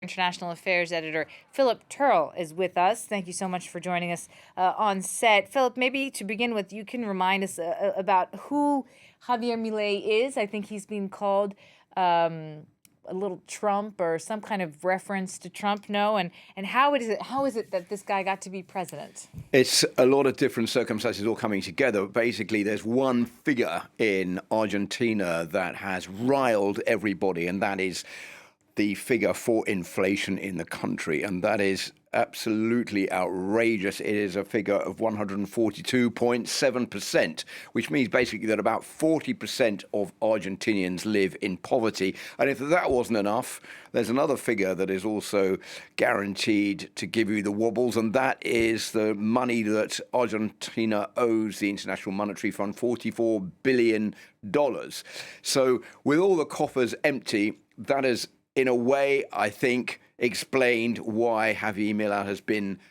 International Affairs editor Philip Turle is with us. Thank you so much for joining us on set. Philip, maybe to begin with, you can remind us about who Javier Milei is. I think he's been called a little Trump or some kind of reference to Trump. No, and how is it that this guy got to be president? It's a lot of different circumstances all coming together. Basically, there's one figure in Argentina that has riled everybody, and that is the figure for inflation in the country, and that is absolutely outrageous. It is a figure of 142.7%, which means basically that about 40% of Argentinians live in poverty. And if that wasn't enough, there's another figure that is also guaranteed to give you the wobbles, and that is the money that Argentina owes the International Monetary Fund, $44 billion. So with all the coffers empty, that is, in a way, I think, explained why Javier Milei has been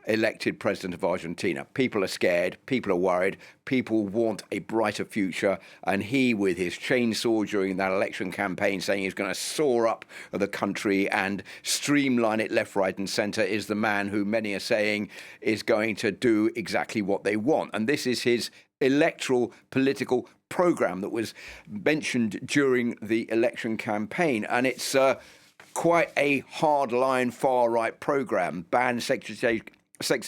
elected president of Argentina. People are scared, people are worried, people want a brighter future, and he, with his chainsaw during that election campaign, saying he's going to soar up the country and streamline it left, right and centre, is the man who many are saying is going to do exactly what they want. And this is his electoral political program that was mentioned during the election campaign, and it's quite a hardline far-right program. Ban sex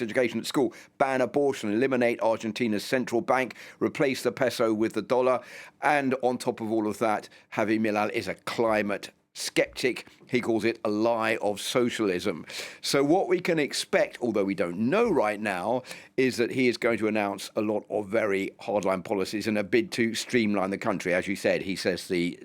education at school, ban abortion, eliminate Argentina's central bank, replace the peso with the dollar, and on top of all of that, Javier Milei is a climate skeptic. He calls it a lie of socialism. So what we can expect, although we don't know right now, is that he is going to announce a lot of very hardline policies in a bid to streamline the country. As you said, he says the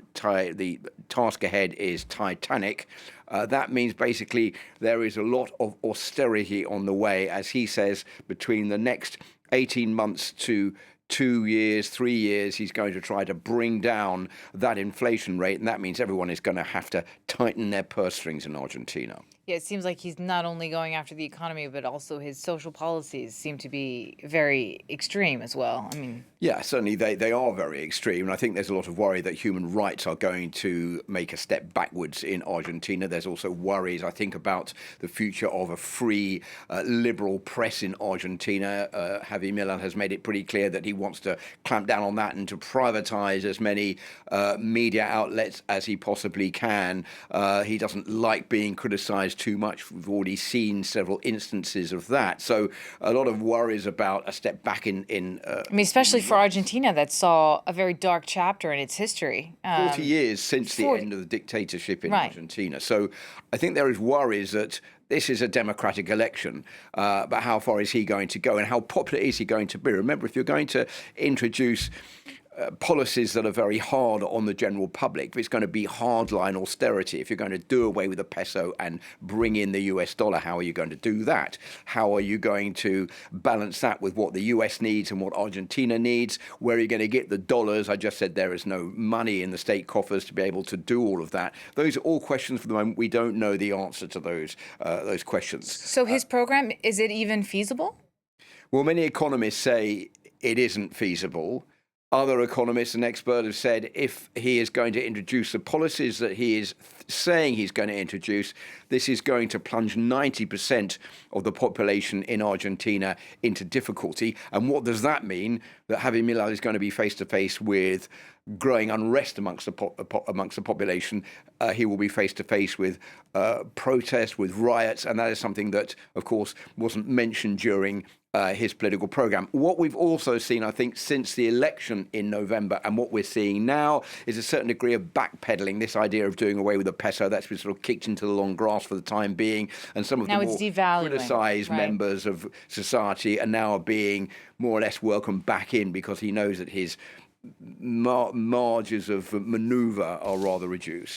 task ahead is titanic. That means basically there is a lot of austerity on the way, as he says, between the next 18 months to 2 years, 3 years, he's going to try to bring down that inflation rate, and that means everyone is going to have to tighten their purse strings in Argentina. Yeah, it seems like he's not only going after the economy, but also his social policies seem to be very extreme as well. I mean, yeah, certainly they are very extreme, and I think there's a lot of worry that human rights are going to make a step backwards in Argentina. There's also worries, I think, about the future of a free, liberal press in Argentina. Javier Milei has made it pretty clear that he wants to clamp down on that and to privatize as many media outlets as he possibly can. He doesn't like being criticized too much. We've already seen several instances of that. So a lot of worries about a step back in I mean, especially for Argentina, that saw a very dark chapter in its history. 40 years since the end of the dictatorship in Argentina. So I think there is worries that this is a democratic election, but how far is he going to go and how popular is he going to be? Remember, if you're going to introduce policies that are very hard on the general public, if it's going to be hardline austerity, if you're going to do away with the peso and bring in the US dollar, how are you going to do that? How are you going to balance that with what the US needs and what Argentina needs? Where are you going to get the dollars? I just said there is no money in the state coffers to be able to do all of that. Those are all questions for the moment. We don't know the answer to those questions. So his program, is it even feasible? Well, many economists say it isn't feasible. Other economists and experts have said if he is going to introduce the policies that he is saying he's going to introduce, this is going to plunge 90% of the population in Argentina into difficulty. And what does that mean? That Javier Milei is going to be face to face with growing unrest amongst the population. He will be face to face with protests, with riots, and that is something that, of course, wasn't mentioned during his political program. What we've also seen, I think, since the election in November, and what we're seeing now, is a certain degree of backpedaling. This idea of doing away with the peso, that's been sort of kicked into the long grass for the time being, and some of the more criticised members of society are now being more or less welcomed back in because he knows that his margins of manoeuvre are rather reduced.